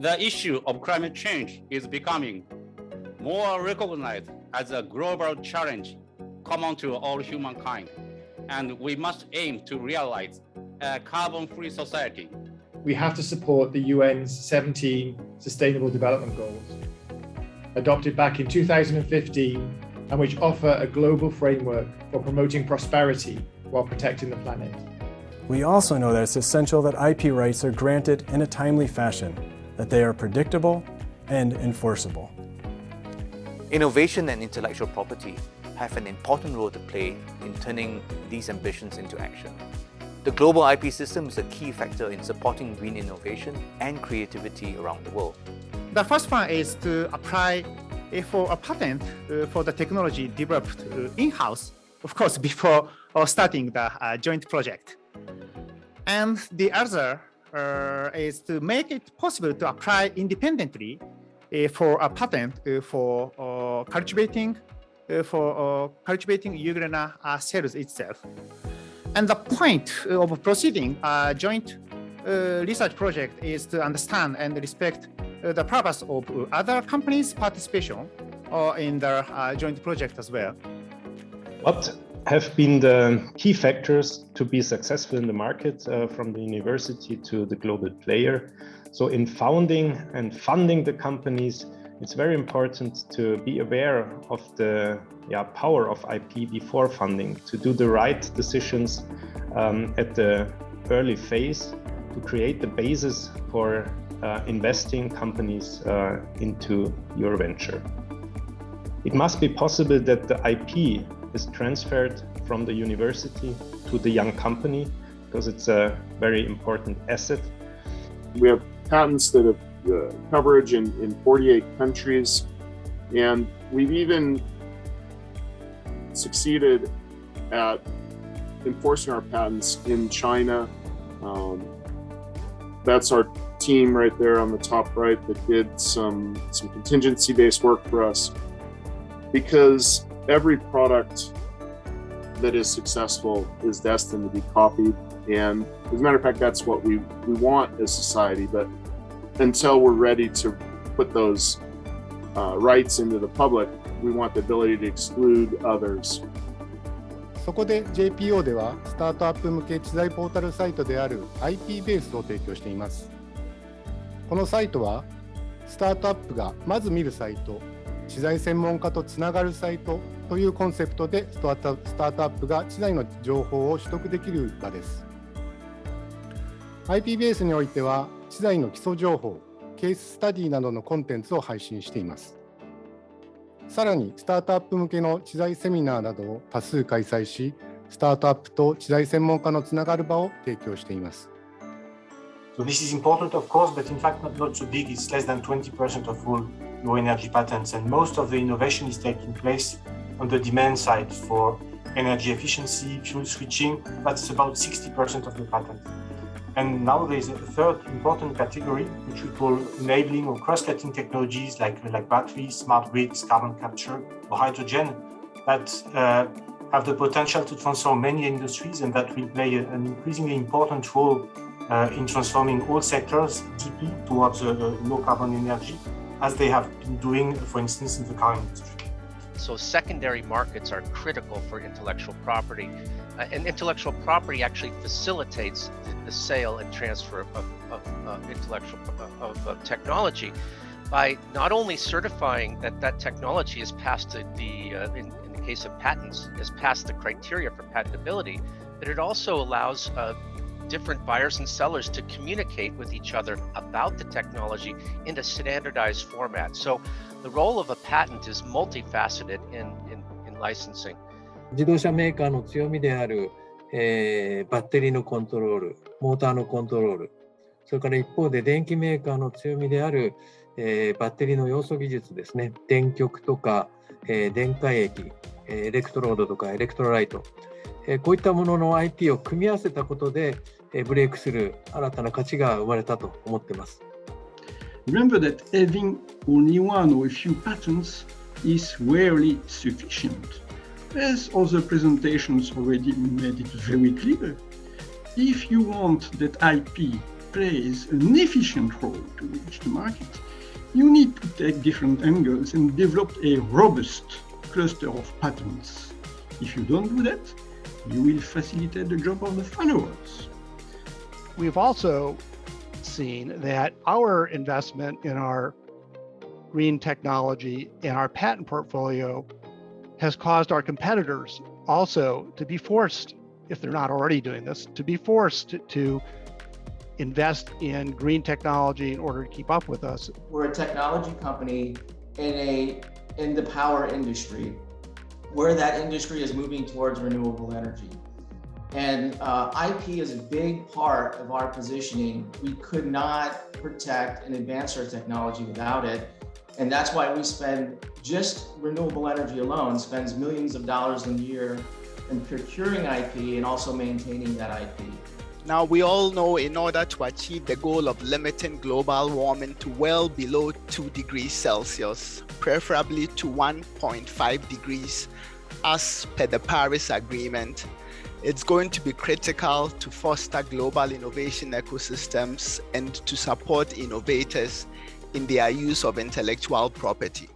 The issue of climate change is becoming more recognized as a global challenge common to all humankind, and we must aim to realize a carbon-free society. We have to support the UN's 17 Sustainable Development Goals, adopted back in 2015, and which offer a global framework for promoting prosperity while protecting the planet. We also know that it's essential that IP rights are granted in a timely fashion, that they are predictable and enforceable. Innovation and intellectual property have an important role to play in turning these ambitions into action. The global IP system is a key factor in supporting green innovation and creativity around the world. The first one is to apply for a patent for the technology developed in-house, of course, before starting the joint project. And the other is to make it possible to apply independently for a patent for cultivating Euglena cells itself. And the point of proceeding a joint research project is to understand and respect the purpose of other companies' participation in the joint project as well. What have been the key factors to be successful in the market from the university to the global player? So in founding and funding the companies, it's very important to be aware of the power of IP before funding, to do the right decisions at the early phase, to create the basis for investing companies into your venture. It must be possible that the IP is transferred from the university to the young company, because it's a very important asset. We have patents that have coverage in 48 countries, and we've even succeeded at enforcing our patents in China. That's our team right there on the top right that did some contingency-based work for us, because every product that is successful is destined to be copied. And as a matter of fact, that's what we want as society. But until we're ready to put those rights into the public, we want the ability to exclude others. そこで JPO ではスタートアップ向け知財ポータルサイトである IP ベースを提供しています。このサイトはスタートアップがまず見るサイト、知財専門家とつながるサイトというコンセプトでスタートアップが知財の情報を取得できる場です。IP ベースにおいては知財の基礎情報、ケーススタディなどのコンテンツを配信しています。さらにスタートアップ向けの知財セミナーなどを多数開催し、スタートアップと知財専門家のつながる場を提供しています。So this is important, of course, but in fact not so big. It's less than 20% of all low energy patents, and most of the innovation is taking place on the demand side for energy efficiency, fuel switching. That's about 60% of the patent. And now there's a third important category, which we call enabling or cross-cutting technologies like batteries, smart grids, carbon capture, or hydrogen, that have the potential to transform many industries, and that will play an increasingly important role in transforming all sectors deeply towards low carbon energy, as they have been doing, for instance, in the car industry. So secondary markets are critical for intellectual property. And intellectual property actually facilitates the sale and transfer of intellectual technology by not only certifying that technology is passed in the case of patents, is passed the criteria for patentability, but it also allows different buyers and sellers to communicate with each other about the technology in a standardized format. So the role of a patent is multifaceted in licensing. 自動車メーカーの強みである、バッテリーのコントロール、モーターのコントロール、それから一方で電気メーカーの強みである、バッテリーの要素技術ですね、電極とか、電解液、エレクトロードとかエレクトロライト、こういったものの IP を組み合わせたことで、ブレイクする新たな価値が生まれたと思っています。Remember that having only one or a few patents is rarely sufficient. As other presentations already made it very clear, if you want that IP plays an efficient role to reach the market, you need to take different angles and develop a robust cluster of patents. If you don't do that, you will facilitate the job of the followers. We've also seen that our investment in our green technology and our patent portfolio has caused our competitors also to be forced, if they're not already doing this, to be forced to invest in green technology in order to keep up with us. We're a technology company in the power industry, where that industry is moving towards renewable energy. And IP is a big part of our positioning. We could not protect and advance our technology without it. And that's why we spend, just renewable energy alone, spends millions of dollars a year in procuring IP and also maintaining that IP. Now, we all know in order to achieve the goal of limiting global warming to well below 2 degrees Celsius, preferably to 1.5 degrees, as per the Paris Agreement, it's going to be critical to foster global innovation ecosystems and to support innovators in their use of intellectual property.